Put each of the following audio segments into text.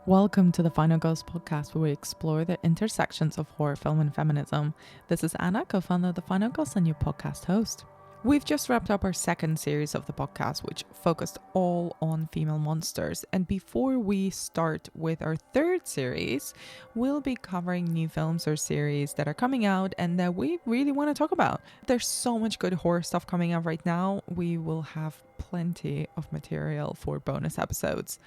Welcome to the Final Girls podcast, where we explore the intersections of horror film and feminism. This is Anna, co-founder of the Final Girls and your podcast host. We've just wrapped up our second series of the podcast, which focused all on female monsters. And before we start with our third series, we'll be covering new films or series that are coming out and that we really want to talk about. There's so much good horror stuff coming out right now. We will have plenty of material for bonus episodes.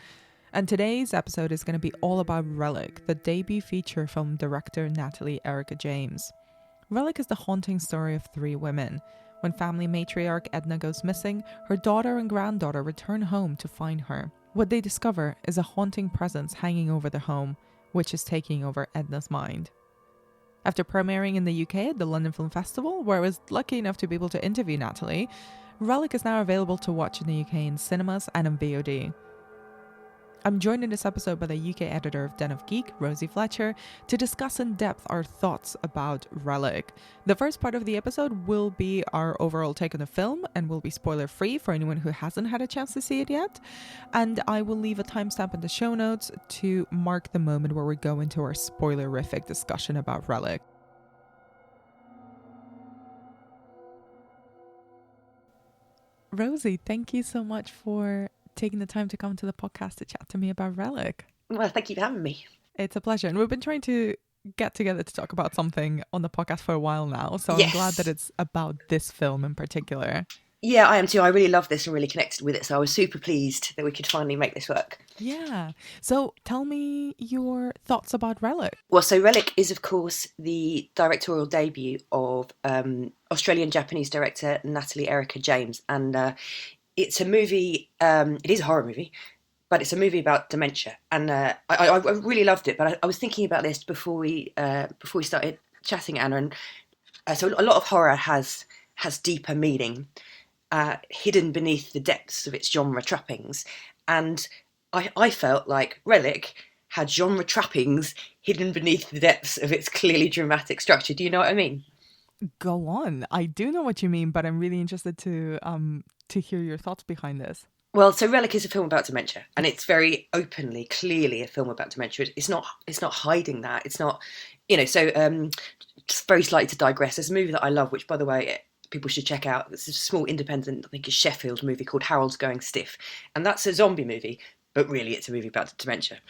And today's episode is going to be all about Relic, the debut feature film director Natalie Erica James. Relic is the haunting story of three women. When family matriarch Edna goes missing, her daughter and granddaughter return home to find her. What they discover is a haunting presence hanging over the home, which is taking over Edna's mind. After premiering in the UK at the London Film Festival, where I was lucky enough to be able to interview Natalie, Relic is now available to watch in the UK in cinemas and on VOD. I'm joined in this episode by the UK editor of Den of Geek, Rosie Fletcher, to discuss in depth our thoughts about Relic. The first part of the episode will be our overall take on the film and will be spoiler-free for anyone who hasn't had a chance to see it yet. And I will leave a timestamp in the show notes to mark the moment where we go into our spoilerific discussion about Relic. Rosie, thank you so much for taking the time to come to the podcast to chat to me about Relic. Well, thank you for having me. It's a pleasure. And we've been trying to get together to talk about something on the podcast for a while now. So Yes. I'm glad that it's about this film in particular. Yeah, I am too. I really love this and really connected with it. So I was super pleased that we could finally make this work. Yeah. So tell me your thoughts about Relic. Well, so Relic is, of course, the directorial debut of Australian-Japanese director Natalie Erica James. And it's a movie, it is a horror movie, but it's a movie about dementia. And I really loved it. But I was thinking about this before we started chatting, Anna. And so a lot of horror has deeper meaning hidden beneath the depths of its genre trappings. And I felt like Relic had genre trappings hidden beneath the depths of its clearly dramatic structure. Do you know what I mean? Go on. I do know what you mean, but I'm really interested to hear your thoughts behind this. Well, so Relic is a film about dementia, and it's very openly, clearly a film about dementia. It's not hiding that. It's not, So just very slightly to digress, there's a movie that I love, which, by the way, people should check out. It's a small independent, I think it's Sheffield movie called Harold's Going Stiff, and that's a zombie movie, but really it's a movie about dementia.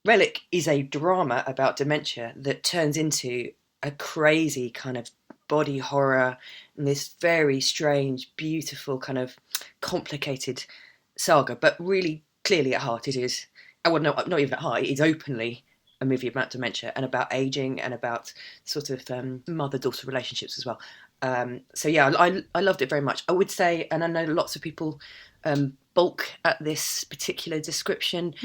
Relic is a drama about dementia that turns into a crazy kind of body horror and this very strange, beautiful, kind of complicated saga. But really, clearly at heart, it is, well, no, not even at heart, it is openly a movie about dementia and about aging and about sort of mother-daughter relationships as well. So yeah, I loved it very much. I would say, and I know lots of people balk at this particular description,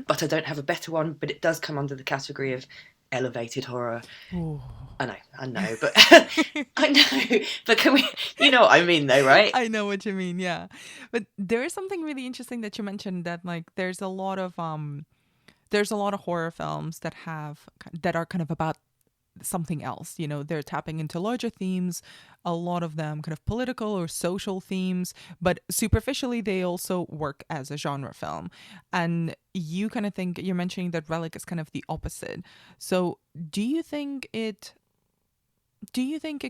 but I don't have a better one, but it does come under the category of elevated horror. Ooh. I know, but I know, but can we, you know what I mean though, right? I know what you mean, yeah. But there is something really interesting that you mentioned, that like there's a lot of horror films that are kind of about something else. You know, they're tapping into larger themes, a lot of them kind of political or social themes, but superficially they also work as a genre film. And you kind of think, you're mentioning that Relic is kind of the opposite. So do you think it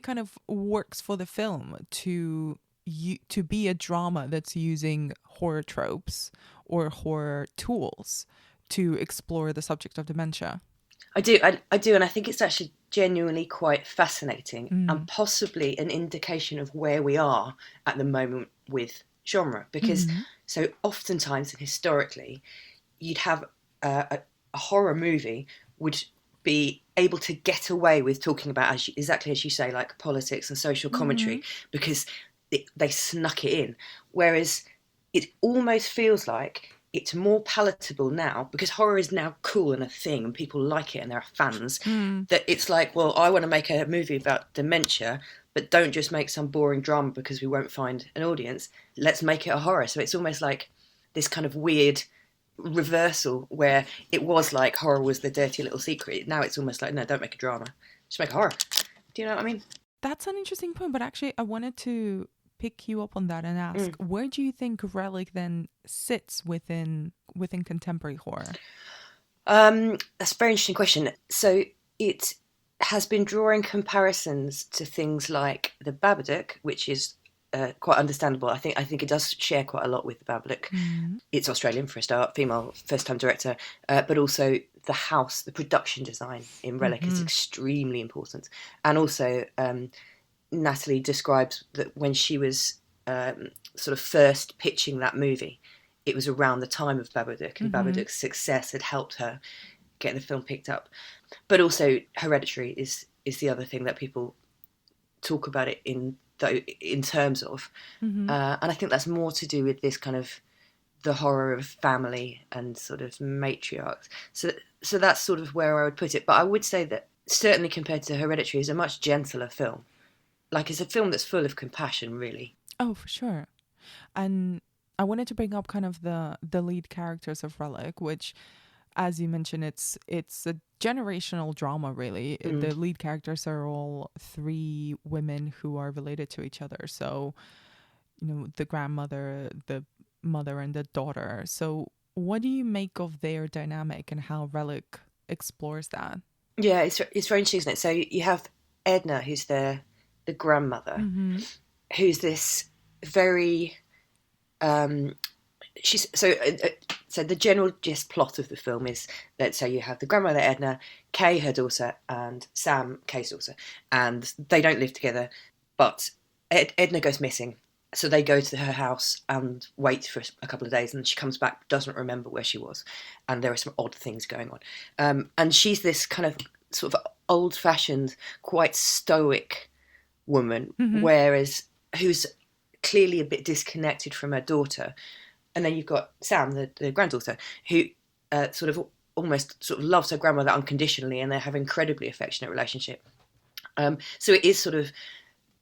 kind of works for the film to be a drama that's using horror tropes or horror tools to explore the subject of dementia? I do, and I think it's actually genuinely quite fascinating and possibly an indication of where we are at the moment with genre. Because so oftentimes and historically, you'd have a horror movie would be able to get away with talking about, exactly as you say, like politics and social commentary, because they snuck it in. Whereas it almost feels like it's more palatable now, because horror is now cool and a thing and people like it and there are fans, that it's like, well, I want to make a movie about dementia, but don't just make some boring drama because we won't find an audience. Let's make it a horror. So it's almost like this kind of weird reversal where it was like horror was the dirty little secret. Now it's almost like, no, don't make a drama, just make a horror. Do you know what I mean? That's an interesting point, but actually I wanted to pick you up on that and ask, where do you think Relic then sits within contemporary horror? That's a very interesting question. So it has been drawing comparisons to things like the Babadook, which is quite understandable. I think it does share quite a lot with the Babadook. Mm-hmm. It's Australian for a start, female first-time director, but also the house, the production design in Relic is Mm-hmm. extremely important. And also, Natalie describes that when she was sort of first pitching that movie, it was around the time of Babadook, and Mm-hmm. Babadook's success had helped her get the film picked up. But also, Hereditary is the other thing that people talk about it in terms of, Mm-hmm. and I think that's more to do with this kind of the horror of family and sort of matriarchs. So that's sort of where I would put it. But I would say that certainly compared to Hereditary, is a much gentler film. Like it's a film that's full of compassion, really. Oh, for sure. And I wanted to bring up kind of the lead characters of Relic, which, as you mentioned, it's a generational drama. Really, Mm. the lead characters are all three women who are related to each other. So, the grandmother, the mother, and the daughter. So, what do you make of their dynamic and how Relic explores that? Yeah, it's very interesting, isn't it? So you have Edna, who's the grandmother, Mm-hmm. who's this very she's so the general gist plot of the film is that so you have the grandmother Edna, Kay her daughter, and Sam Kay's daughter, and they don't live together, but Edna goes missing. So they go to her house and wait for a couple of days, and she comes back, doesn't remember where she was, and there are some odd things going on. And she's this kind of sort of old-fashioned, quite stoic woman, Mm-hmm. whereas who's clearly a bit disconnected from her daughter. And then you've got Sam, the granddaughter, who sort of almost sort of loves her grandmother unconditionally, and they have an incredibly affectionate relationship. So it is sort of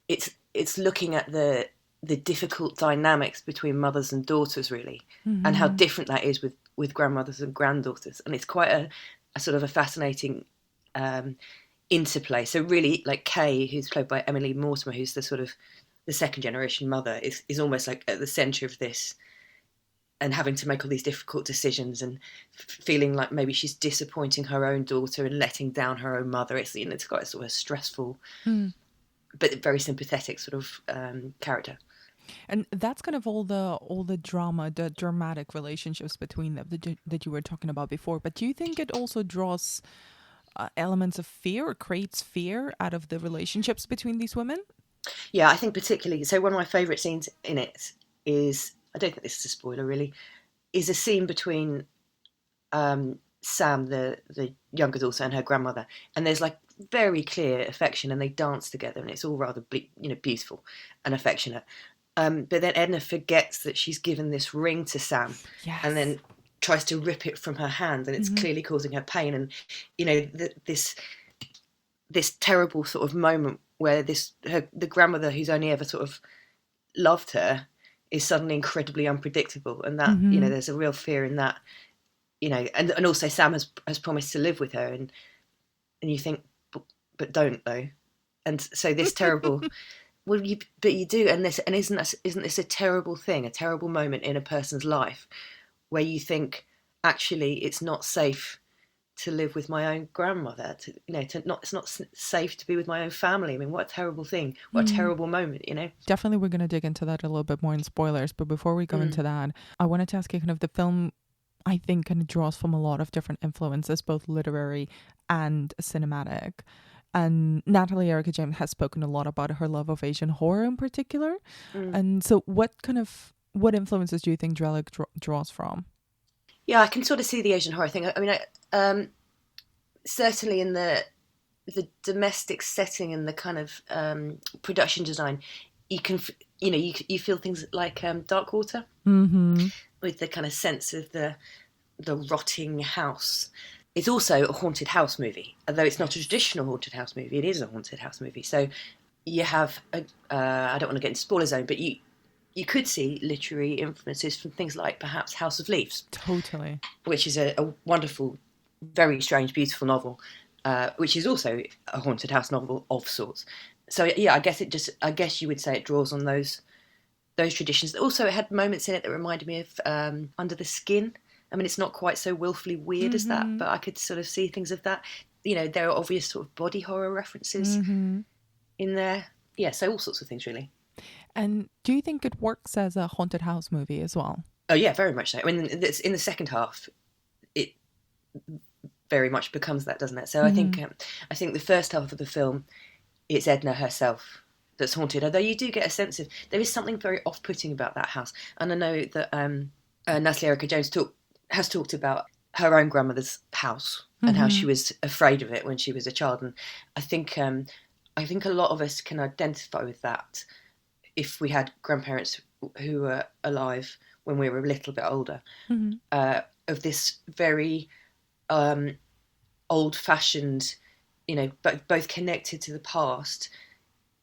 it's looking at the difficult dynamics between mothers and daughters, really, and how Mm-hmm. different that is with grandmothers and granddaughters. And it's quite a sort of a fascinating interplay. So really, like Kay, who's played by Emily Mortimer, who's the sort of the second generation mother, is almost like at the centre of this, and having to make all these difficult decisions, and feeling like maybe she's disappointing her own daughter and letting down her own mother. It's got a sort of stressful but very sympathetic sort of character. And that's kind of all the drama, the dramatic relationships between them that you were talking about before. But do you think it also draws elements of fear or creates fear out of the relationships between these women? Yeah, I think particularly so. One of my favourite scenes in it is, I don't think this is a spoiler really, is a scene between Sam, the younger daughter, and her grandmother, and there's like very clear affection, and they dance together, and it's all rather beautiful and affectionate. But then Edna forgets that she's given this ring to Sam, and Yes. then tries to rip it from her hand, and it's Mm-hmm. clearly causing her pain. And this terrible sort of moment where the grandmother, who's only ever sort of loved her, is suddenly incredibly unpredictable, and that Mm-hmm. there's a real fear in that. And also Sam has promised to live with her, and you think, but don't though. And so this terrible, but you do, and isn't this a terrible thing, a terrible moment in a person's life where you think, actually it's not safe to live with my own grandmother, it's not safe to be with my own family. I mean, what a terrible thing, what a Mm. terrible moment. Definitely, we're going to dig into that a little bit more in spoilers. But before we go Mm. into that, I wanted to ask you kind of the film, I think, kind of draws from a lot of different influences, both literary and cinematic. And Natalie Erica James has spoken a lot about her love of Asian horror in particular. Mm. And so, what influences do you think Drellick draws from? Yeah, I can sort of see the Asian horror thing. I mean, certainly in the domestic setting and the kind of production design, you can you feel things like Dark Water, Mm-hmm. with the kind of sense of the rotting house. It's also a haunted house movie, although it's not a traditional haunted house movie. It is a haunted house movie. So you have I don't want to get into spoiler zone, but you could see literary influences from things like perhaps House of Leaves, Totally. which is a wonderful, very strange, beautiful novel, which is also a haunted house novel of sorts. So yeah, I guess you would say it draws on those traditions. Also, it had moments in it that reminded me of Under the Skin, I mean, it's not quite so willfully weird as that, but I could sort of see things of that. You know, there are obvious sort of body horror references in there. Yeah, so all sorts of things, really. And do you think it works as a haunted house movie as well? Oh, yeah, very much so. I mean, it's in the second half, it very much becomes that, doesn't it? So I think the first half of the film, it's Edna herself that's haunted. Although you do get a sense of there is something very off-putting about that house. And I know that Natalie Erica Jones has talked about her own grandmother's house and how she was afraid of it when she was a child. And I think a lot of us can identify with that if we had grandparents who were alive when we were a little bit older, of this very old-fashioned, you know, both connected to the past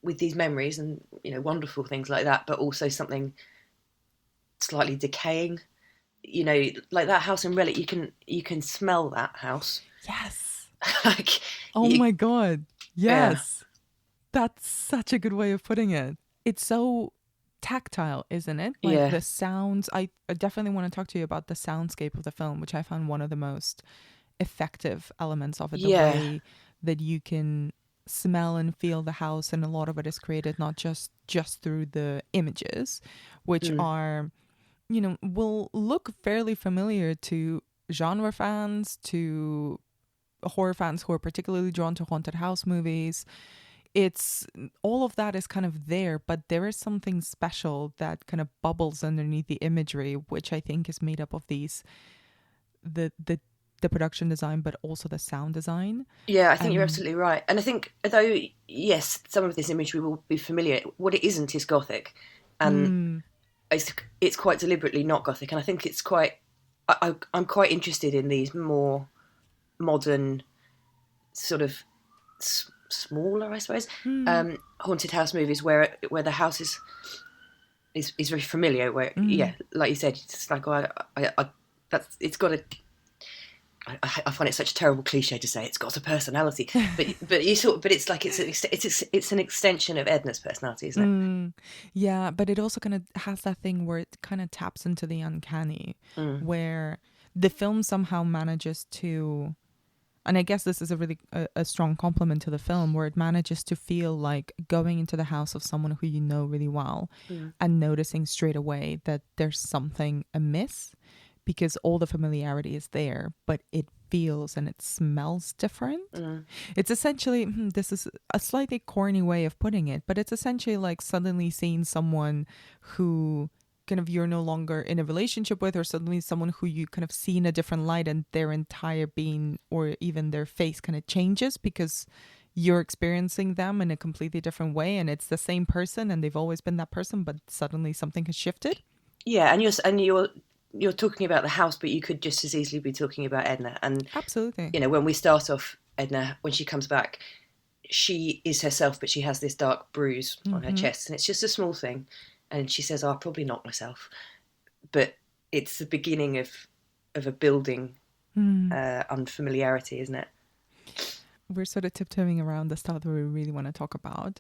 with these memories and, you know, wonderful things like that, but also something slightly decaying. You know, like that house in Relic, you can smell that house. Yes. Like, my God. Yes. Yeah. That's such a good way of putting it. It's so tactile, isn't it? Like the sounds. I definitely want to talk to you about the soundscape of the film, which I found one of the most effective elements of it. The way that you can smell and feel the house, and a lot of it is created not just through the images, which are, you know, will look fairly familiar to genre fans, to horror fans who are particularly drawn to haunted house movies. It's all of that is kind of there, but there is something special that kind of bubbles underneath the imagery, which I think is made up of these the production design, but also the sound design. Yeah, I think you're absolutely right. And I think, though, yes, some of this imagery will be familiar, what it isn't is Gothic. And it's quite deliberately not Gothic. And I think it's quite... I'm quite interested in these more modern, sort of smaller, I suppose, haunted house movies where the house is very familiar. Where, like you said, it's like, it's got a... I find it such a terrible cliche to say it's got a personality, but it's like it's an extension of Edna's personality, isn't it? Yeah, but it also kind of has that thing where it kind of taps into the uncanny, where the film somehow manages to, and I guess this is a really a strong compliment to the film, where it manages to feel like going into the house of someone who you know really well and noticing straight away that there's something amiss. Because all the familiarity is there, but it feels and it smells different. It's essentially, this is a slightly corny way of putting it, but it's essentially like suddenly seeing someone who kind of you're no longer in a relationship with, or suddenly someone who you kind of see in a different light, and their entire being or even their face kind of changes because you're experiencing them in a completely different way, and it's the same person and they've always been that person, but suddenly something has shifted. Yeah, and you're talking about the house, but you could just as easily be talking about Edna. And absolutely, you know, when we start off, Edna, when she comes back, she is herself, but she has this dark bruise on her chest, and it's just a small thing. And she says, "I'll probably knock myself," but it's the beginning of a building unfamiliarity, isn't it? We're sort of tiptoeing around the stuff that we really want to talk about,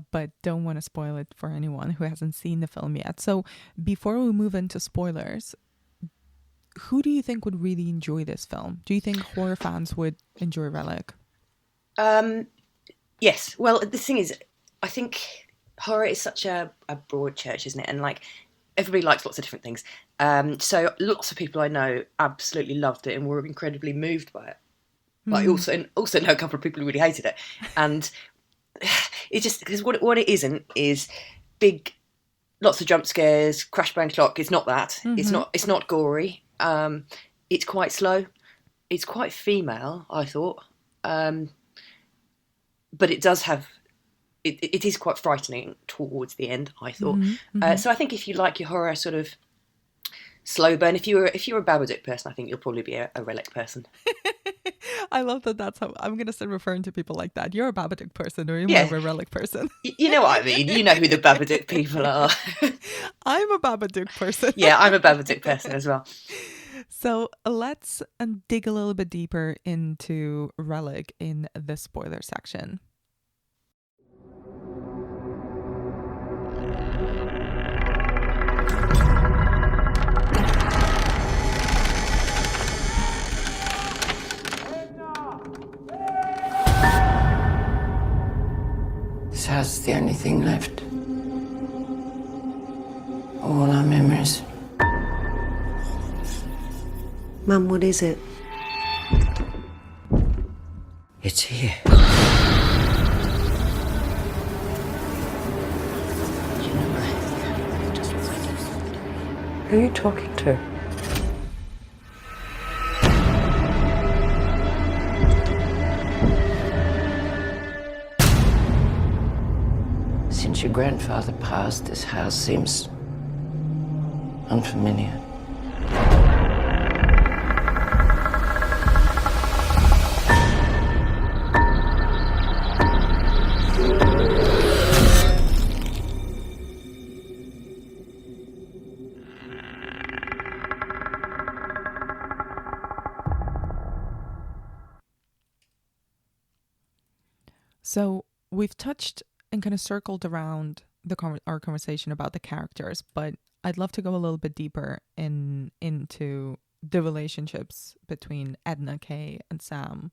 but don't want to spoil it for anyone who hasn't seen the film yet. So before we move into spoilers, who do you think would really enjoy this film? Do you think horror fans would enjoy Relic? Yes. Well, the thing is, I think horror is such a broad church, isn't it? And like everybody likes lots of different things. So lots of people I know absolutely loved it and were incredibly moved by it. But I also know a couple of people who really hated it, and it's just because what it isn't is big, lots of jump scares, crash bang clock. It's not that. It's not gory. It's quite slow. It's quite female, I thought, but it does have. It is quite frightening towards the end, I thought. So I think if you like your horror sort of slow burn, if you're a Babadook person, I think you'll probably be a Relic person. I love that. That's how I'm going to start referring to people like that. You're a Babadook person, or you're more of a Relic person. You know what I mean. You know who the Babadook people are. I'm a Babadook person. Yeah, I'm a Babadook person as well. So let's dig a little bit deeper into Relic in the spoiler section. house is the only thing left. All our memories. Mum, what is it? It's here. Who are you talking to? Since your grandfather passed, this house seems unfamiliar. So we've touched and kind of circled around our conversation about the characters, but I'd love to go a little bit deeper into the relationships between Edna, Kay, and Sam.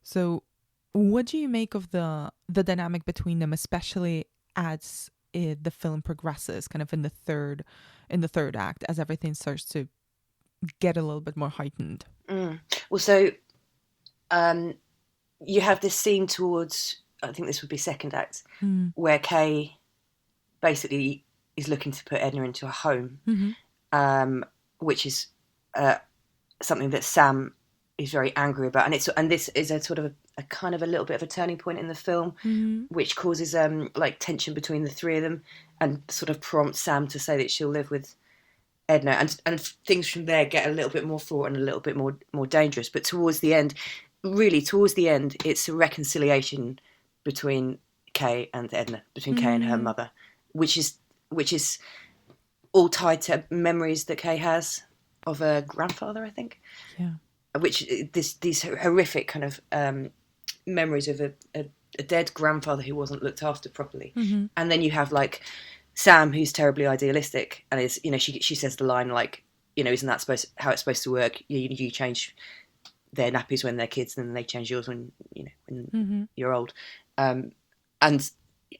So what do you make of the dynamic between them, especially as the film progresses, kind of in the third act, as everything starts to get a little bit more heightened? Well, so you have this scene towards, I think this would be second act, where Kay basically is looking to put Edna into a home, which is something that Sam is very angry about, and this is a sort of a kind of a little bit of a turning point in the film, which causes like tension between the three of them, and sort of prompts Sam to say that she'll live with Edna, and things from there get a little bit more fraught and a little bit more dangerous. But towards the end, it's a reconciliation between Kay and Edna, between Kay and her mother, which is all tied to memories that Kay has of her grandfather, I think. Yeah. Which these horrific kind of memories of a dead grandfather who wasn't looked after properly, and then you have like Sam, who's terribly idealistic, and is, she says the line like, isn't that how it's supposed to work? You change their nappies when they're kids, and then they change yours when you're old. And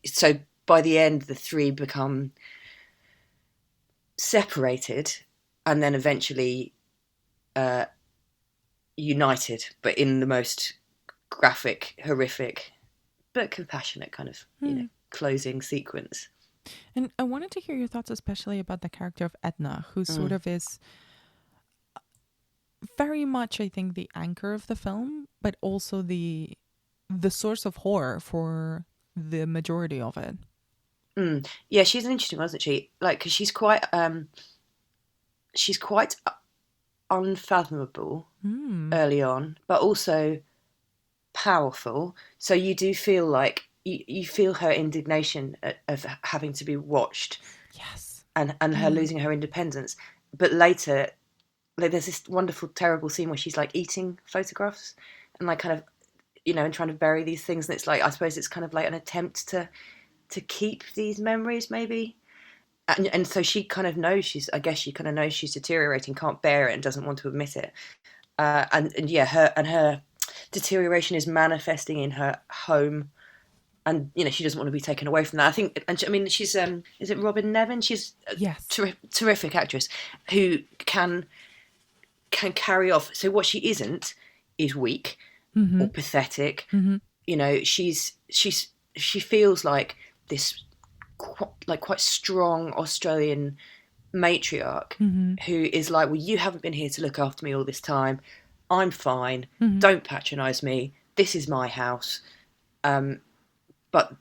so by the end, the three become separated, and then eventually united, but in the most graphic, horrific, but compassionate kind of closing sequence. And I wanted to hear your thoughts, especially about the character of Edna, who sort of is very much, I think, the anchor of the film, but also the source of horror for the majority of it. Yeah, she's an interesting one, isn't she? Like, because she's quite unfathomable early on, but also powerful. So you do feel like you feel her indignation of having to be watched, yes, and her losing her independence. But later, like, there's this wonderful, terrible scene where she's like eating photographs and like kind of, and trying to bury these things. And it's like, I suppose it's kind of like an attempt to keep these memories, maybe. And so she kind of knows she's deteriorating, can't bear it, and doesn't want to admit it. And her deterioration is manifesting in her home, and she doesn't want to be taken away from that. I think, she's is it Robin Nevin? She's yes, terrific actress who can carry off. So what she isn't is weak or pathetic. She feels like this quite strong Australian matriarch who is like, well, you haven't been here to look after me all this time. I'm fine. Don't patronise me. This is my house. But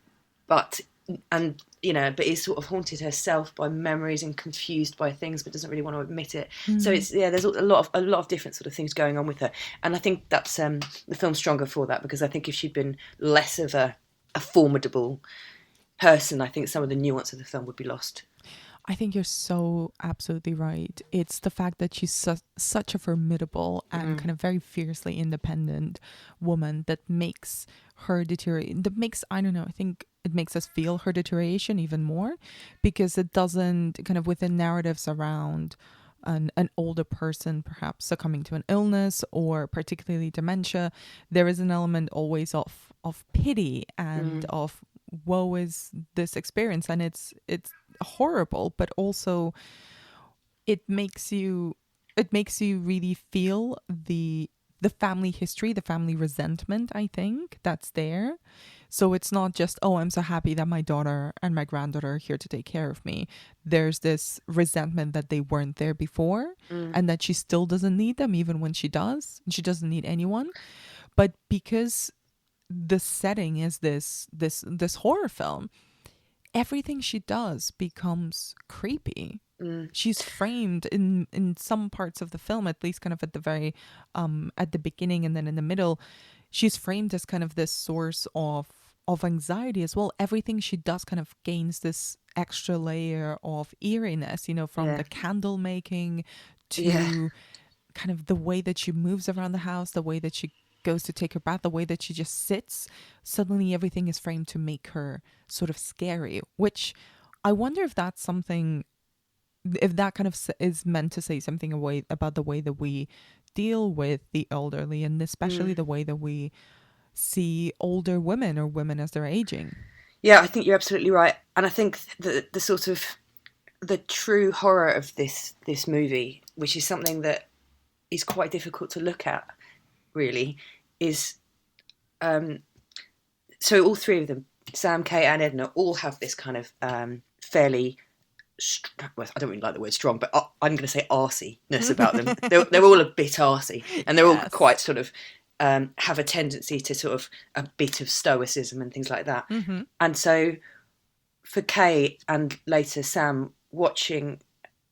is sort of haunted herself by memories and confused by things, but doesn't really want to admit it. So there's a lot of different sort of things going on with her, and I think that's the film's stronger for that, because I think if she'd been less of a formidable person, I think some of the nuance of the film would be lost. I think you're so absolutely right. It's the fact that she's such a formidable and kind of very fiercely independent woman that makes her deteriorate. That makes, I don't know, I think it makes us feel her deterioration even more, because it doesn't kind of, within narratives around an older person perhaps succumbing to an illness or particularly dementia, there is an element always of pity and of woe is this experience, and it's horrible, but also it makes you really feel the family history, the family resentment, I think, that's there. So it's not just, oh, I'm so happy that my daughter and my granddaughter are here to take care of me. There's this resentment that they weren't there before, and that she still doesn't need them even when she does. And she doesn't need anyone. But because the setting is this horror film, everything she does becomes creepy. She's framed in some parts of the film, at least kind of at the very at the beginning and then in the middle, she's framed as kind of this source of anxiety as well. Everything she does kind of gains this extra layer of eeriness, you know, from the candle making to kind of the way that she moves around the house, the way that she goes to take her bath, the way that she just sits. Suddenly everything is framed to make her sort of scary, which I wonder if that's something, if that kind of is meant to say something away about the way that we deal with the elderly, and especially the way that we see older women or women as they're aging. Yeah, I think you're absolutely right. And I think the sort of the true horror of this movie, which is something that is quite difficult to look at, really, is so all three of them, Sam, Kate and Edna, all have this kind of fairly, well, I don't really like the word strong, but I'm going to say arsiness about them. They're all a bit arsy, and they're all quite sort of have a tendency to sort of a bit of stoicism and things like that. And so for Kate and later Sam, watching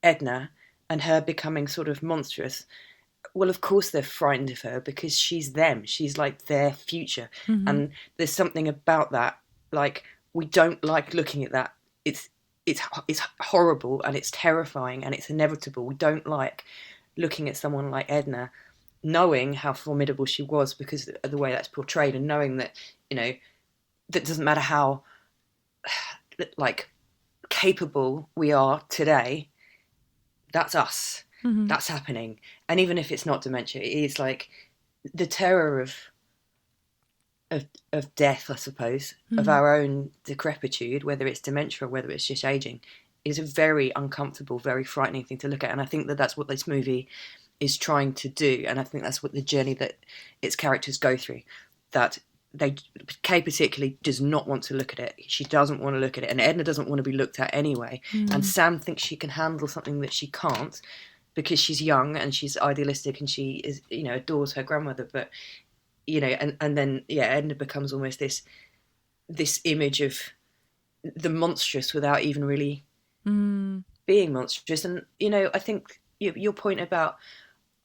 Edna and her becoming sort of monstrous, well, of course they're frightened of her because she's them. She's like their future. And there's something about that, like, we don't like looking at that. It's horrible and it's terrifying and it's inevitable. We don't like looking at someone like Edna, knowing how formidable she was because of the way that's portrayed, and knowing that, you know, that doesn't matter how like capable we are today, that's us. That's happening. And even if it's not dementia, it is like the terror of death, I suppose, of our own decrepitude, whether it's dementia or whether it's just aging, is a very uncomfortable, very frightening thing to look at. And I think that that's what this movie is trying to do. And I think that's what the journey that its characters go through, that Kay particularly does not want to look at it. She doesn't want to look at it. And Edna doesn't want to be looked at anyway. And Sam thinks she can handle something that she can't because she's young and she's idealistic and she is, you know, adores her grandmother. But, you know, and then, yeah, Edna becomes almost this image of the monstrous without even really being monstrous. And, you know, I think your point about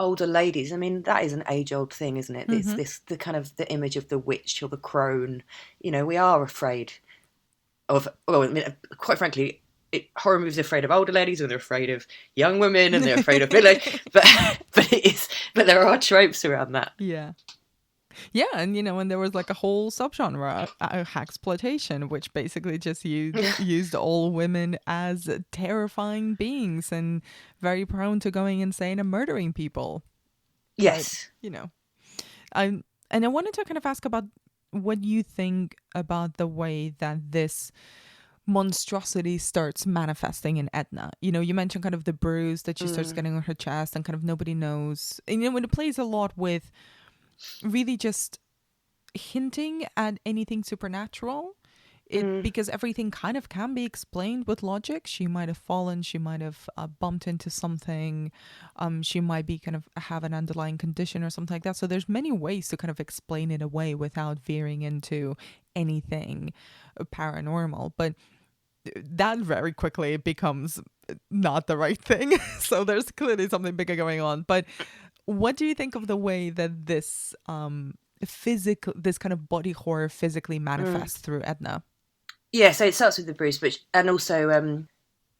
older ladies, I mean, that is an age-old thing, isn't it? It's the kind of the image of the witch or the crone. You know, we are afraid of, well, I mean, quite frankly, horror movies are afraid of older ladies, or they're afraid of young women, and they're afraid of village. But there are tropes around that. Yeah, and you know, and there was like a whole subgenre, hacksploitation, which basically just used all women as terrifying beings and very prone to going insane and murdering people. Yes, but, you know, I wanted to kind of ask about what you think about the way that this monstrosity starts manifesting in Edna. You know, you mentioned kind of the bruise that she starts getting on her chest, and kind of nobody knows. And you know, when it plays a lot with really just hinting at anything supernatural, because everything kind of can be explained with logic. She might have fallen, she might have bumped into something, she might be kind of have an underlying condition or something like that. So there's many ways to kind of explain it away without veering into anything paranormal. But that very quickly becomes not the right thing. So there's clearly something bigger going on. But what do you think of the way that this this kind of body horror physically manifests through Edna? Yeah, so it starts with the bruise, and also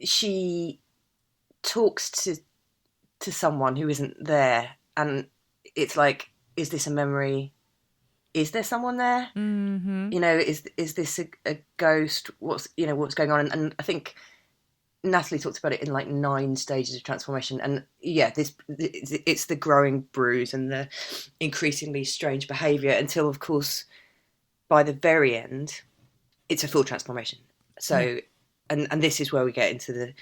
she talks to someone who isn't there, and it's like, is this a memory? Is there someone there? You know, is this a ghost? What's going on? And I think Natalie talked about it in like 9 stages of transformation. And yeah, it's the growing bruise and the increasingly strange behaviour until, of course, by the very end, it's a full transformation. So, Yeah. and this is where we get into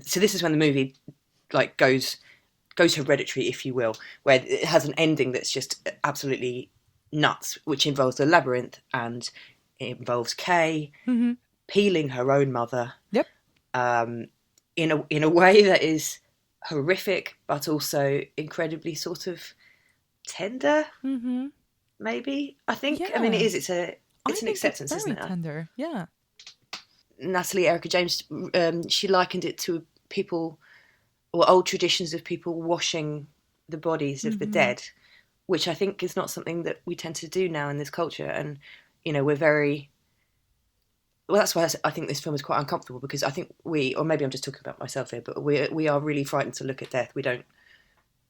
so this is when the movie like goes hereditary, if you will, where it has an ending that's just absolutely nuts, which involves the labyrinth, and it involves Kay Mm-hmm. peeling her own mother, Yep. in a way that is horrific, but also incredibly sort of tender. Mm-hmm. Maybe I think. I mean, Yeah. it's an I think acceptance, it's very isn't it? tender. Yeah. Natalie Erica James, she likened it to people or old traditions of people washing the bodies of the dead, which I think is not something that we tend to do now in this culture. And we're very well. That's why I think this film is quite uncomfortable, because I think or maybe I'm just talking about myself here, but we are really frightened to look at death. We don't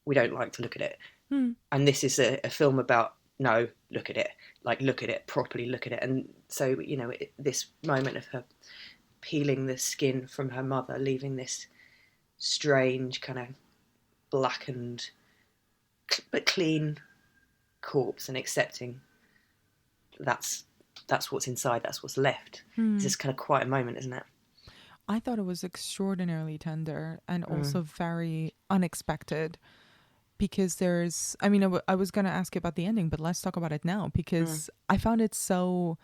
like to look at it. And this is a film about, no, look at it, like look at it properly, look at it. And so this moment of her peeling the skin from her mother, leaving this strange kind of blackened but clean corpse, and accepting that's what's inside, that's what's left. It's just kind of quite a moment, isn't it? I thought it was extraordinarily tender and also very unexpected, because there's, I mean, I was going to ask you about the ending, but let's talk about it now, because I found it so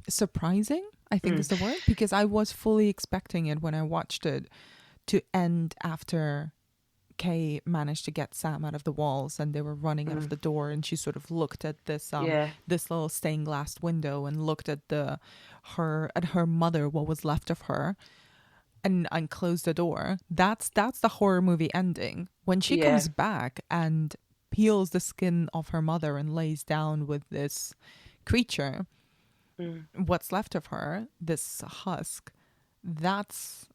surprising, I think is the word, because I was fully expecting it when I watched it to end after Kay managed to get Sam out of the walls and they were running out of the door, and she sort of looked at this this little stained glass window and looked at her mother, what was left of her, and closed the door. That's the horror movie ending. When she comes back and peels the skin of her mother and lays down with this creature, what's left of her, this husk, that's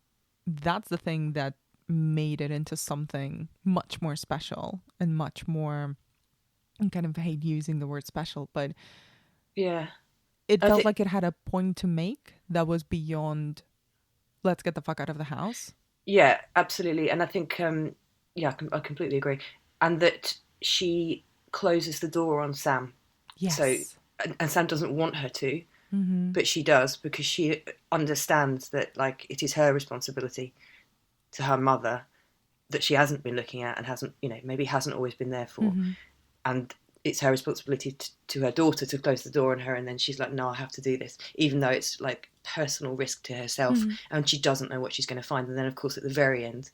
the thing that made it into something much more special and much more, I kind of hate using the word special, but it felt like it had a point to make that was beyond, let's get the fuck out of the house. Yeah, absolutely. And I think I completely agree. And that she closes the door on Sam. Yes. So and Sam doesn't want her to, but she does, because she understands that like it is her responsibility to her mother that she hasn't been looking at and maybe hasn't always been there for. And it's her responsibility to her daughter to close the door on her, and then she's like, no, I have to do this, even though it's like personal risk to herself, and she doesn't know what she's going to find. And then of course at the very end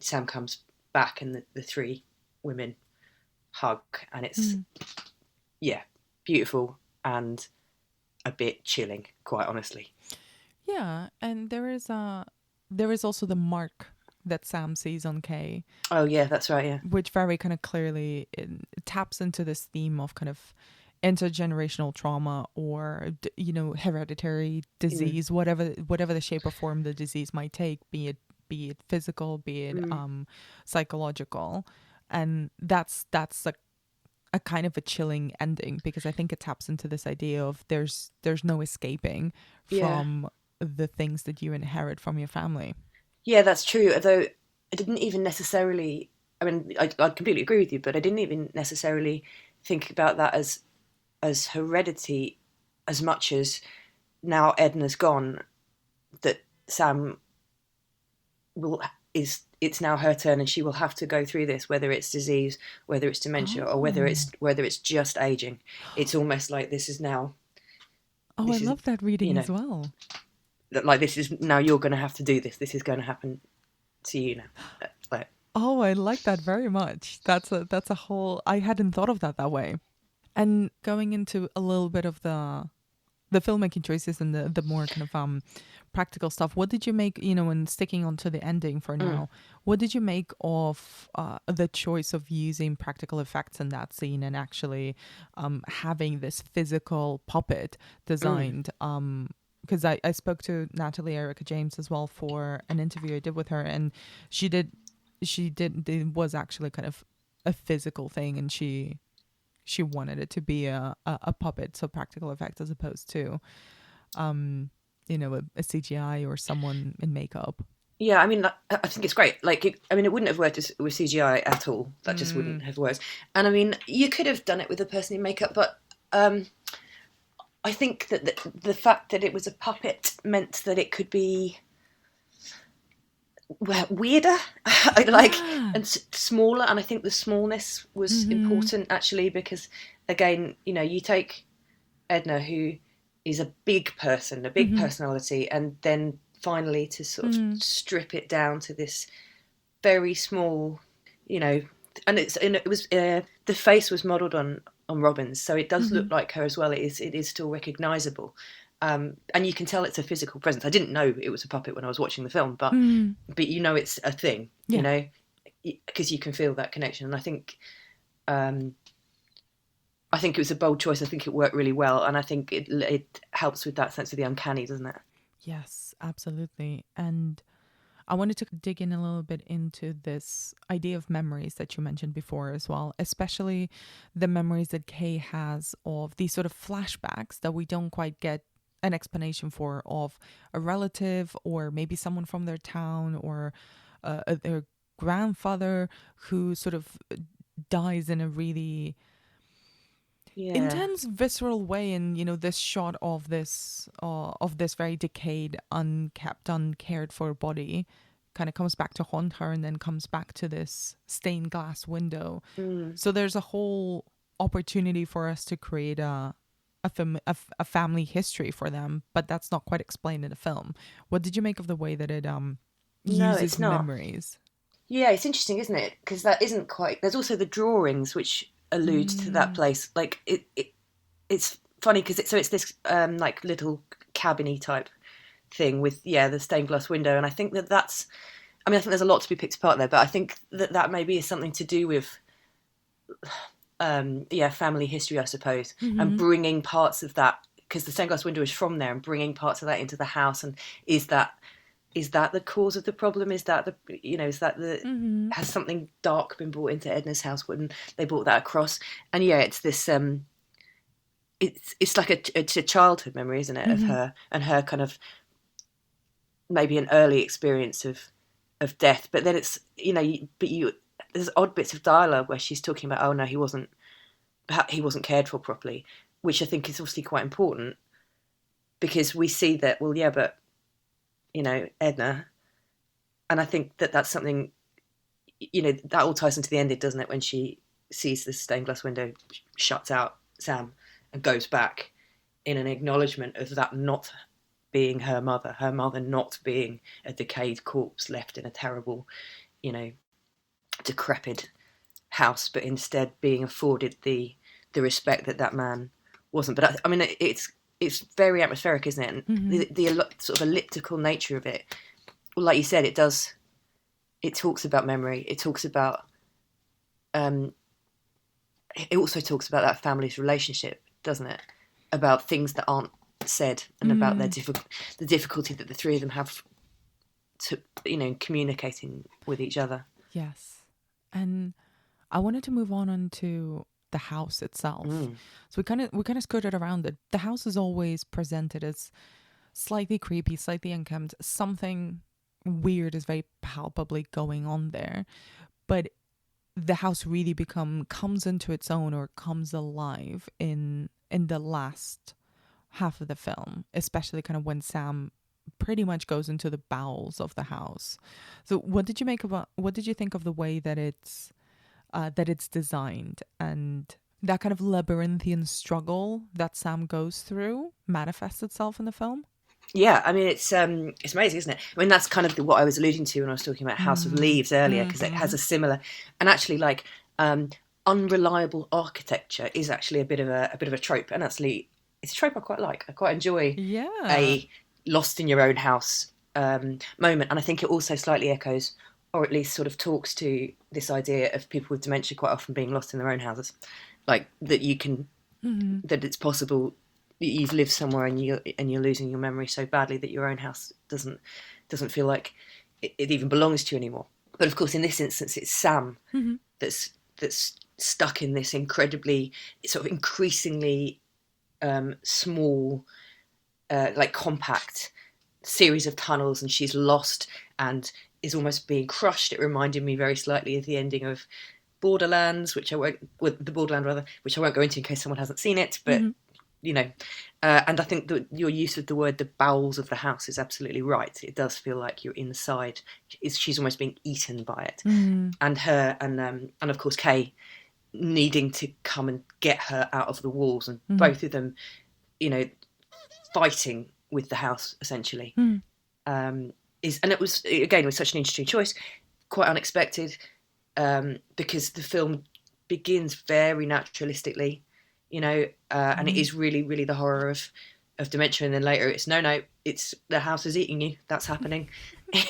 Sam comes back and the three women hug, and it's beautiful and a bit chilling, quite honestly. Yeah, and there is also the mark that Sam sees on Kay. Oh yeah, that's right. Yeah, which very kind of clearly it taps into this theme of kind of intergenerational trauma, or hereditary disease, whatever the shape or form the disease might take, be it physical, be it psychological, and that's a kind of a chilling ending, because I think it taps into this idea of there's no escaping from the things that you inherit from your family. Yeah, that's true. Although I didn't even necessarily, I mean, I completely agree with you, but I didn't even necessarily think about that as heredity as much as, now Edna's gone, that Sam it's now her turn, and she will have to go through this, whether it's disease, whether it's dementia, or whether it's just aging. It's almost like this is now. I love that reading as well. Like, this is now, you're going to have to do this. This is going to happen to you now. Like, I like that very much. That's a whole, I hadn't thought of that way. And going into a little bit of the filmmaking choices and the more kind of practical stuff, what did you make, and sticking onto the ending for now, what did you make of the choice of using practical effects in that scene and actually having this physical puppet designed? Because I spoke to Natalie Erica James as well for an interview I did with her, and it was actually kind of a physical thing, and she wanted it to be a puppet, so practical effect, as opposed to a CGI or someone in makeup. Yeah, I mean, I think it's great. Like, I mean, it wouldn't have worked with CGI at all. That just wouldn't have worked. And I mean, you could have done it with a person in makeup, but I think that the fact that it was a puppet meant that it could be weirder, and smaller. And I think the smallness was important actually, because again, you take Edna, who is a big person, a big personality, and then finally to sort of strip it down to this very small, and it was the face was modelled on Robin's, so it does look like her as well. It is still recognisable, and you can tell it's a physical presence. I didn't know it was a puppet when I was watching the film, but it's a thing, because you can feel that connection, and I think it was a bold choice. I think it worked really well, and I think it helps with that sense of the uncanny, doesn't it? Yes, absolutely. And I wanted to dig in a little bit into this idea of memories that you mentioned before as well, especially the memories that Kay has of these sort of flashbacks that we don't quite get an explanation for, of a relative or maybe someone from their town, or their grandfather who sort of dies in a really intense, visceral way. And this shot of this very decayed, unkept, uncared for body kind of comes back to haunt her, and then comes back to this stained glass window. So there's a whole opportunity for us to create a family history for them, but that's not quite explained in the film. What did you make of the way that it uses memories? Yeah, it's interesting, isn't it? Because that isn't quite. There's also the drawings which allude to that place. Like it's funny because it's this like little cabiny type thing with the stained glass window, and I think that's. I mean, I think there's a lot to be picked apart there, but I think that maybe is something to do with family history, I suppose, and bringing parts of that, because the stained glass window is from there, and bringing parts of that into the house. And is that the cause of the problem? Is that has something dark been brought into Edna's house when they brought that across? And it's this it's like it's a childhood memory, isn't it, of her and her kind of maybe an early experience of death. But then it's there's odd bits of dialogue where she's talking about, oh no, he wasn't cared for properly, which I think is obviously quite important, because we see that, but Edna, and I think that's something, that all ties into the ending, doesn't it, when she sees the stained glass window, shuts out Sam and goes back in an acknowledgement of that not being her mother not being a decayed corpse left in a terrible, decrepit house, but instead being afforded the respect that man wasn't. But I mean, it's very atmospheric, isn't it? And the sort of elliptical nature of it, well, like you said, it talks about memory. It talks about it also talks about that family's relationship, doesn't it? About things that aren't said, and about the difficulty that the three of them have to communicating with each other. Yes. And I wanted to move on to the house itself. So we kind of skirted around it. The house is always presented as slightly creepy, slightly unkempt. Something weird is very palpably going on there. But the house really comes into its own, or comes alive in the last half of the film, especially kind of when Sam pretty much goes into the bowels of the house. So what did you think of the way that it's designed, and that kind of labyrinthian struggle that Sam goes through manifests itself in the film? Yeah, I mean, it's amazing, isn't it? I mean, that's kind of what I was alluding to when I was talking about House of Leaves earlier, because it has a similar, and actually, like, unreliable architecture is actually a bit of a trope, and actually, it's a trope I quite like. I quite enjoy a lost in your own house moment, and I think it also slightly echoes, or at least sort of talks to, this idea of people with dementia quite often being lost in their own houses, like that you can, that it's possible you've lived somewhere and you're losing your memory so badly that your own house doesn't feel like it even belongs to you anymore. But of course, in this instance, it's Sam that's stuck in this incredibly, sort of increasingly small, like compact series of tunnels, and she's lost and is almost being crushed. It reminded me very slightly of the ending of Borderlands, which I won't, with the Borderland rather, which I won't go into in case someone hasn't seen it, but you know, and I think that your use of the word "the bowels of the house" is absolutely right. It does feel like you're inside. She's almost being eaten by it, and her, and of course Kay needing to come and get her out of the walls, and both of them, you know, fighting with the house essentially. And it was, again, it was such an interesting choice, quite unexpected, because the film begins very naturalistically, you know, and it is really, really the horror of dementia, and then later it's no, it's the house is eating you. That's happening,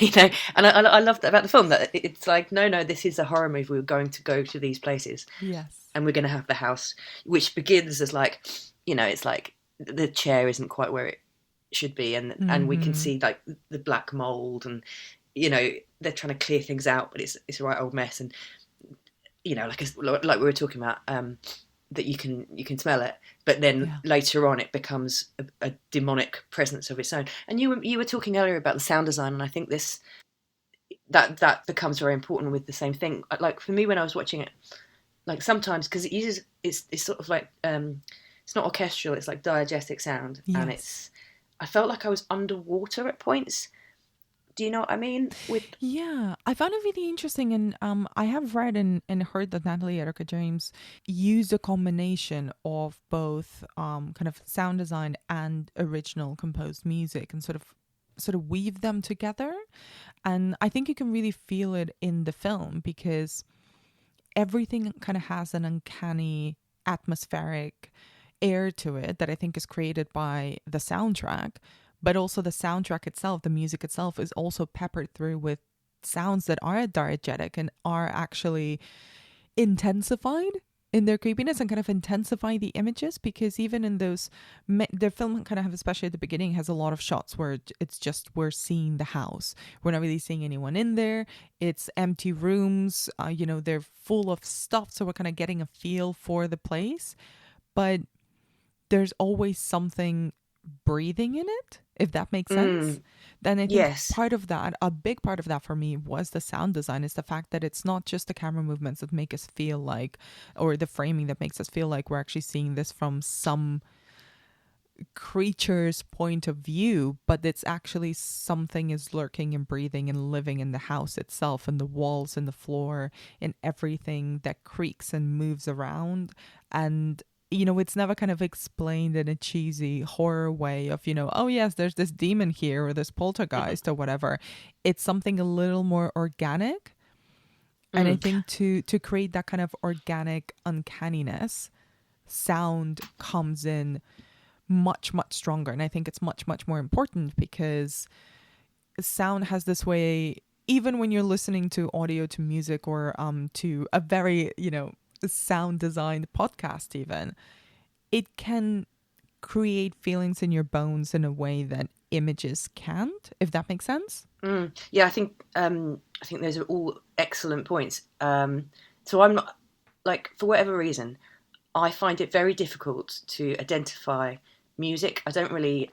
you know. And I love that about the film, that it's like no, this is a horror movie. We're going to go to these places, Yes, and we're going to have the house, which begins as like, you know, it's like the chair isn't quite where it should be, and we can see like the black mold, and you know they're trying to clear things out, but it's a right old mess, and you know, like we were talking about, that you can smell it, but then later on it becomes a demonic presence of its own. And you were talking earlier about the sound design, and I think that becomes very important with the same thing. Like for me, when I was watching it, like sometimes, because it uses it's sort of like it's not orchestral, it's like diegetic sound, and I felt like I was underwater at points. Do you know what I mean? Yeah, I found it really interesting, and I have read and heard that Natalie Erica James used a combination of both kind of sound design and original composed music, and sort of weave them together. And I think you can really feel it in the film, because everything kind of has an uncanny atmospheric air to it that I think is created by the soundtrack. But also the soundtrack itself, the music itself, is also peppered through with sounds that are diegetic and are actually intensified in their creepiness, and kind of intensify the images, because even in those, the film kind of have, especially at the beginning, has a lot of shots where it's just, we're seeing the house. We're not really seeing anyone in there. It's empty rooms, you know, they're full of stuff. So we're kind of getting a feel for the place. But there's always something breathing in it, if that makes sense. Then I think Yes. part of that, a big part of that for me, was the sound design, is the fact that it's not just the camera movements that make us feel like, or the framing that makes us feel like we're actually seeing this from some creature's point of view, but it's actually something is lurking and breathing and living in the house itself, and the walls and the floor and everything that creaks and moves around. And you know, it's never kind of explained in a cheesy horror way of, you know, oh yes, there's this demon here, or this poltergeist or whatever. It's something a little more organic. And I think to create that kind of organic uncanniness, sound comes in much, much stronger. And I think it's much, much more important, because sound has this way, even when you're listening to audio, to music, or to a very, you know, sound designed podcast, even, it can create feelings in your bones in a way that images can't, if that makes sense. Yeah, I think those are all excellent points. So I'm not, like, for whatever reason, I find it very difficult to identify music. I don't really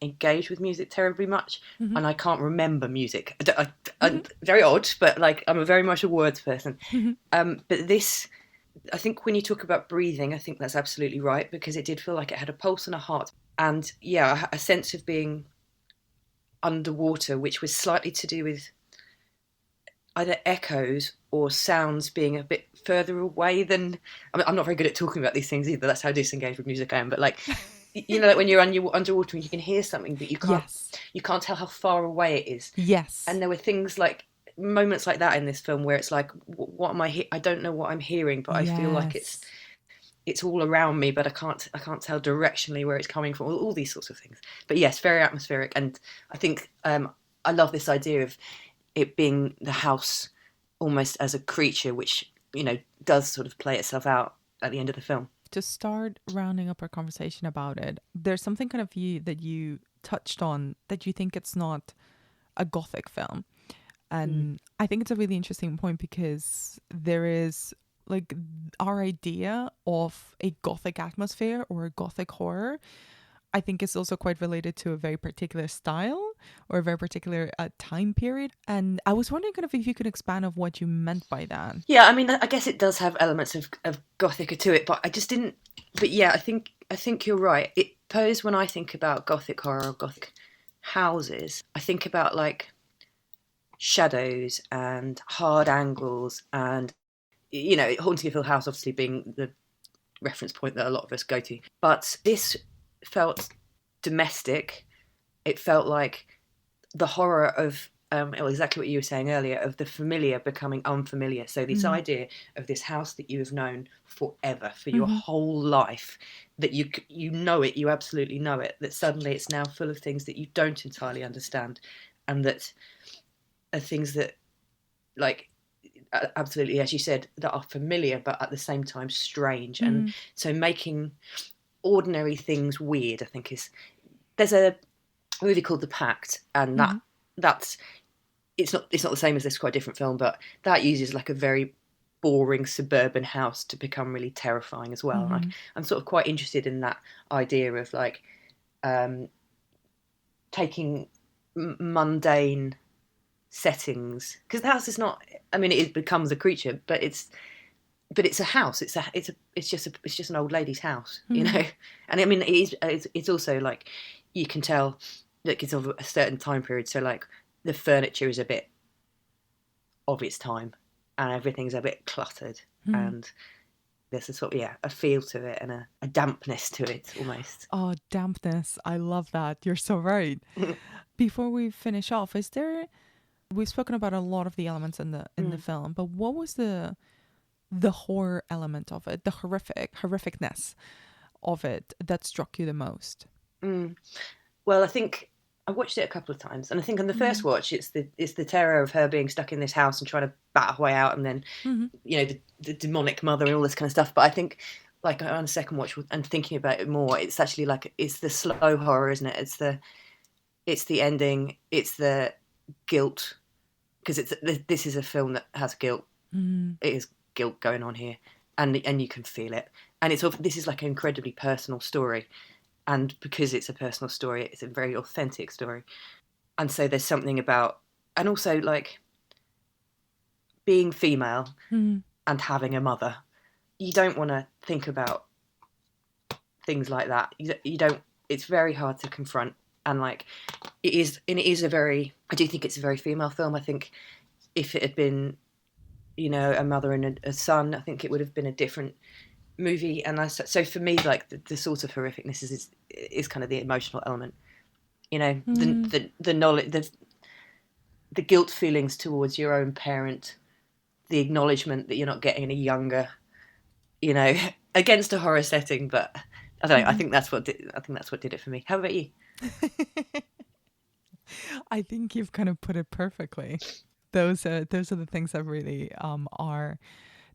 engage with music terribly much, and I can't remember music. I'm very odd, but like I'm very much a words person. But this, I think when you talk about breathing, I think that's absolutely right, because it did feel like it had a pulse and a heart, and yeah, a sense of being underwater, which was slightly to do with either echoes or sounds being a bit further away than. I mean, I'm not very good at talking about these things either. That's how disengaged with music I am. But like, you know, like when you're underwater and you can hear something, but you can't tell how far away it is. Yes. And there were things like moments like that in this film where it's like, what am I? I don't know what I'm hearing, but I feel like it's all around me, but I can't tell directionally where it's coming from. All these sorts of things. But yes, very atmospheric, and I think I love this idea of it being the house almost as a creature, which, you know, does sort of play itself out at the end of the film. To start rounding up our conversation about it, there's something kind of that you touched on, that you think it's not a gothic film. And I think it's a really interesting point, because there is like our idea of a gothic atmosphere or a gothic horror I think it's also quite related to a very particular style or a very particular time period. And I was wondering kind of if you could expand on what you meant by that. Yeah, I mean, I guess it does have elements of Gothic to it, but I just didn't. But yeah, I think you're right. It posed when I think about Gothic horror or Gothic houses, I think about like shadows and hard angles, and Haunting of Hill House obviously being the reference point that a lot of us go to. But this felt domestic. It felt like the horror of exactly what you were saying earlier, of the familiar becoming unfamiliar. So this idea of this house that you have known forever, for your whole life, that you know it, you absolutely know it, that suddenly it's now full of things that you don't entirely understand, and that are things that, like, absolutely, as you said, that are familiar but at the same time strange. And so making ordinary things weird, I think, there's a movie called The Pact, and that's it's not the same as this, quite different film, but that uses like a very boring suburban house to become really terrifying as well. Like, I'm sort of quite interested in that idea of like taking mundane settings, because the house is not, I mean, it becomes a creature, but it's a house. It's just an old lady's house, you know. And I mean, it's also like, you can tell that it's of a certain time period. So like the furniture is a bit of its time, and everything's a bit cluttered, and there's a sort of a feel to it, and a dampness to it almost. Oh, dampness! I love that. You're so right. Before we finish off, we've spoken about a lot of the elements in the film, but what was the horror element of it, the horrificness of it that struck you the most? Well, I think I watched it a couple of times, and I think on the first watch, it's the terror of her being stuck in this house and trying to bat her way out, and then the demonic mother and all this kind of stuff. But I think, like, on the second watch and thinking about it more, it's actually like, it's the slow horror, isn't it? It's the ending, it's the guilt, because this is a film that has guilt. It is guilt going on here, and you can feel it. And this is like an incredibly personal story. And because it's a personal story, it's a very authentic story. And so there's something about, and also like being female and having a mother, you don't want to think about things like that. You don't, it's very hard to confront. And like, it is a very, I do think it's a very female film. I think if it had been, a mother and a son, I think it would have been a different movie. And so for me, like, the sort of horrificness is kind of the emotional element, the knowledge, the guilt feelings towards your own parent, the acknowledgement that you're not getting any younger, against a horror setting. But I don't know. I think that's what did it for me. How about you? I think you've kind of put it perfectly. Those are the things that really are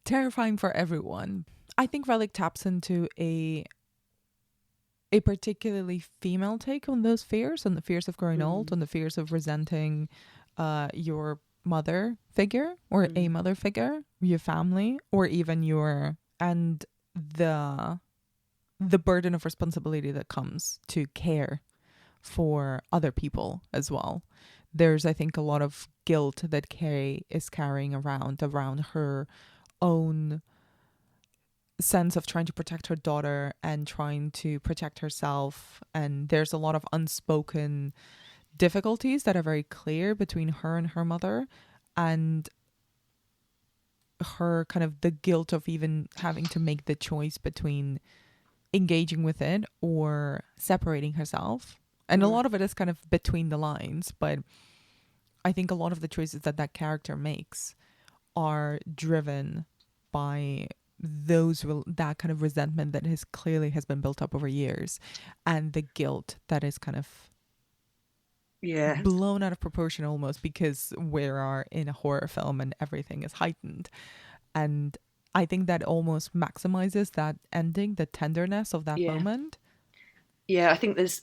terrifying for everyone. I think Relic taps into a particularly female take on those fears, on the fears of growing old, on the fears of resenting your mother figure or a mother figure, your family, or even and the burden of responsibility that comes to care for other people as well. There's, I think, a lot of guilt that Carrie is carrying around her own sense of trying to protect her daughter and trying to protect herself. And there's a lot of unspoken difficulties that are very clear between her and her mother, and her kind of the guilt of even having to make the choice between engaging with it or separating herself. And a lot of it is kind of between the lines, but I think a lot of the choices that character makes are driven by that kind of resentment that has been built up over years, and the guilt that is kind of blown out of proportion almost, because we are in a horror film and everything is heightened. And I think that almost maximizes that ending, the tenderness of that moment. Yeah, I think there's,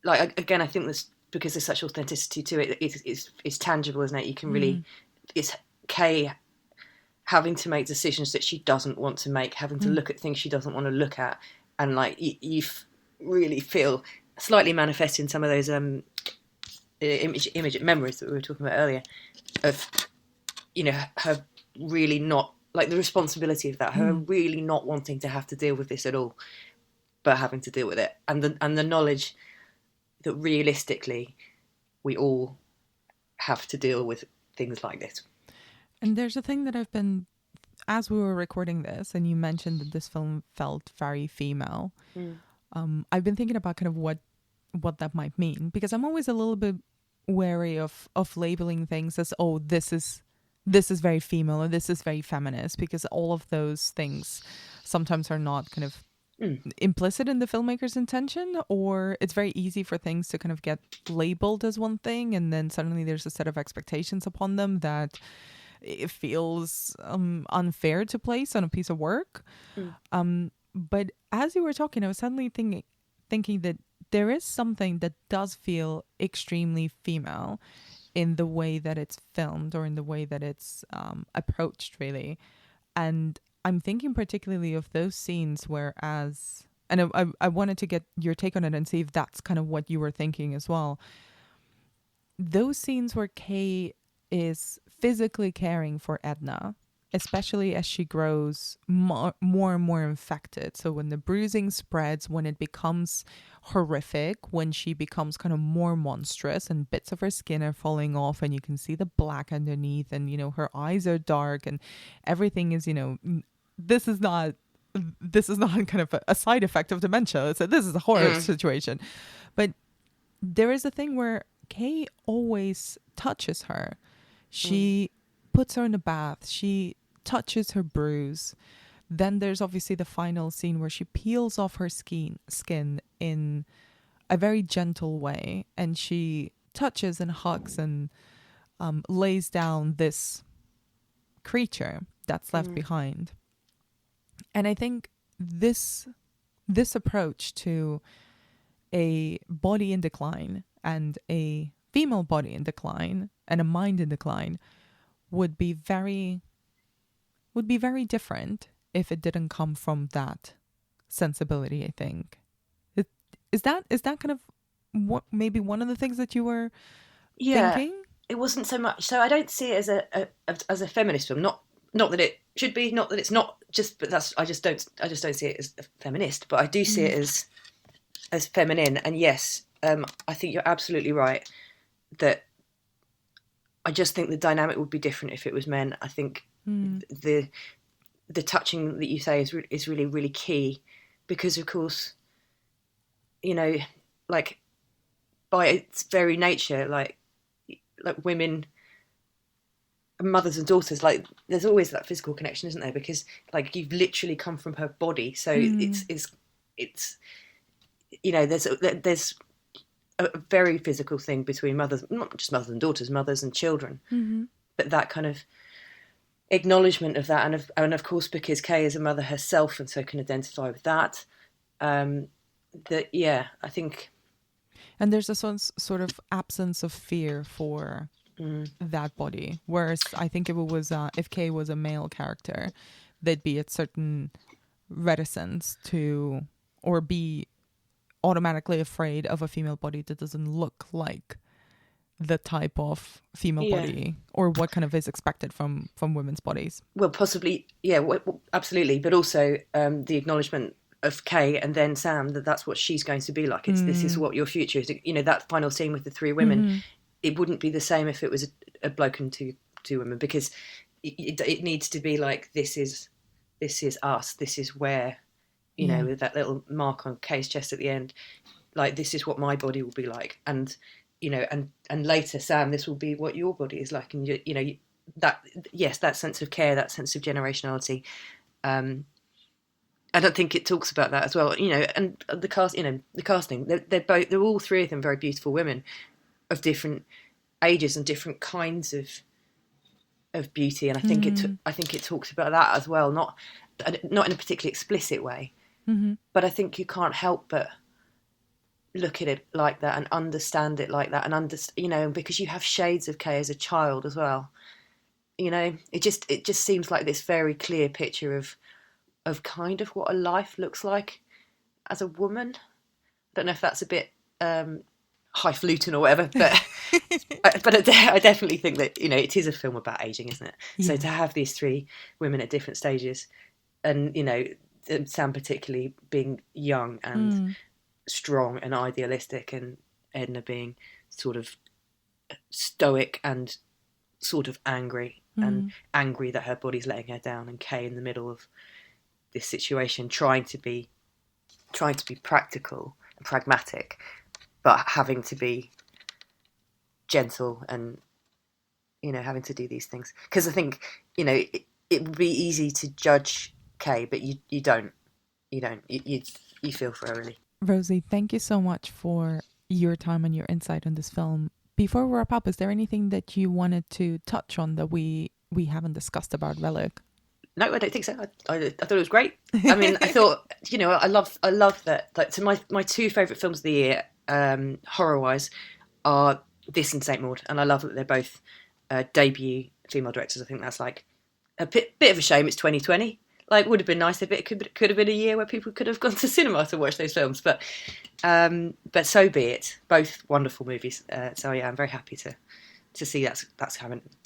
like, again, I think there's, because there's such authenticity to it, it's tangible, isn't it? You can really, it's Kay having to make decisions that she doesn't want to make, having to look at things she doesn't want to look at, and like you really feel slightly manifest in some of those image memories that we were talking about earlier, of, you know, her really not, like, the responsibility of that, her really not wanting to have to deal with this at all, but having to deal with it, and the knowledge that realistically we all have to deal with things like this. And there's a thing that I've been, as we were recording this, and you mentioned that this film felt very female. I've been thinking about kind of what that might mean, because I'm always a little bit wary of labeling things as, oh, this is very female or this is very feminist, because all of those things sometimes are not kind of implicit in the filmmaker's intention, or it's very easy for things to kind of get labeled as one thing, and then suddenly there's a set of expectations upon them that it feels unfair to place on a piece of work. But as you were talking, I was suddenly thinking that there is something that does feel extremely female in the way that it's filmed, or in the way that it's approached, really. And I'm thinking particularly of those scenes and I wanted to get your take on it and see if that's kind of what you were thinking as well. Those scenes where Kay is physically caring for Edna, especially as she grows more and more infected. So when the bruising spreads, when it becomes horrific, when she becomes kind of more monstrous and bits of her skin are falling off and you can see the black underneath, and, you know, her eyes are dark and everything is, you know, this is not kind of a side effect of dementia. This is a horror situation. But there is a thing where Kay always touches her. She puts her in a bath. She touches her bruise. Then there's obviously the final scene where she peels off her skin in a very gentle way, and she touches and hugs and lays down this creature that's left behind. And I think this approach to a body in decline, and a female body in decline, and a mind in decline would be very different if it didn't come from that sensibility, I think. Is that kind of what, maybe one of the things that you were thinking? It wasn't so much. So I don't see it as a feminist film. Not that it should be, not that it's not. But I just don't see it as a feminist. But I do see it as feminine. And yes, I think you're absolutely right that I just think the dynamic would be different if it was men. I think the touching that you say is really, really key, because of course, you know, like, by its very nature, like women, mothers and daughters, like, there's always that physical connection, isn't there? Because, like, you've literally come from her body, so it's you know, there's a very physical thing between mothers, not just mothers and daughters, mothers and children. But that kind of acknowledgement of that, and of course, because Kay is a mother herself and so can identify with that, I think. And there's a sort of absence of fear for that body. Whereas I think if Kay was a male character, there'd be a certain reticence to, or be automatically afraid of a female body that doesn't look like the type of female body, or what kind of is expected from women's bodies. Well, possibly, absolutely. But also the acknowledgement of Kay and then Sam, that's what she's going to be like. This is what your future is. You know, that final scene with the three women, it wouldn't be the same if it was a bloke and two women, because it needs to be like, this is us. This is where, you know, with that little mark on Kay's chest at the end, like, this is what my body will be like. And, you know, and later, Sam, this will be what your body is like. And, you know, that sense of care, that sense of generationality. I don't think it talks about that as well, you know. And the casting, they're all three of them very beautiful women of different ages and different kinds of beauty. And I think it talks about that as well, not in a particularly explicit way, but I think you can't help but look at it like that and understand it like that, and you know, because you have shades of Kay as a child as well. You know, it just seems like this very clear picture of kind of what a life looks like as a woman. I don't know if that's a bit highfalutin or whatever, but I definitely think that it is a film about aging, isn't it? Yeah. So to have these three women at different stages, and Sam particularly being young and strong and idealistic, and Edna being sort of stoic and sort of angry, and angry that her body's letting her down, and Kay in the middle of this situation trying to be practical and pragmatic, but having to be gentle, and having to do these things, because I think it would be easy to judge Kay, but you don't you feel for her, really. Rosie, thank you so much for your time and your insight on this film. Before we wrap up, is there anything that you wanted to touch on that we haven't discussed about Relic? No, I don't think so. I thought it was great. I mean, I thought, I love that. Like, so my two favourite films of the year, horror-wise, are this and Saint Maud, and I love that they're both debut female directors. I think that's like a bit of a shame. It's 2020. Like, would have been nice if it could have been a year where people could have gone to cinema to watch those films. But so be it. Both wonderful movies. So yeah, I'm very happy to see that's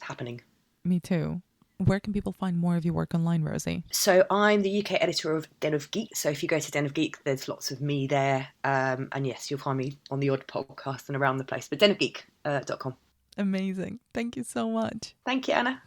happening. Me too. Where can people find more of your work online, Rosie? So I'm the UK editor of Den of Geek. So if you go to Den of Geek, there's lots of me there. And yes, you'll find me on the odd podcast and around the place. But denofgeek.com. Amazing. Thank you so much. Thank you, Anna.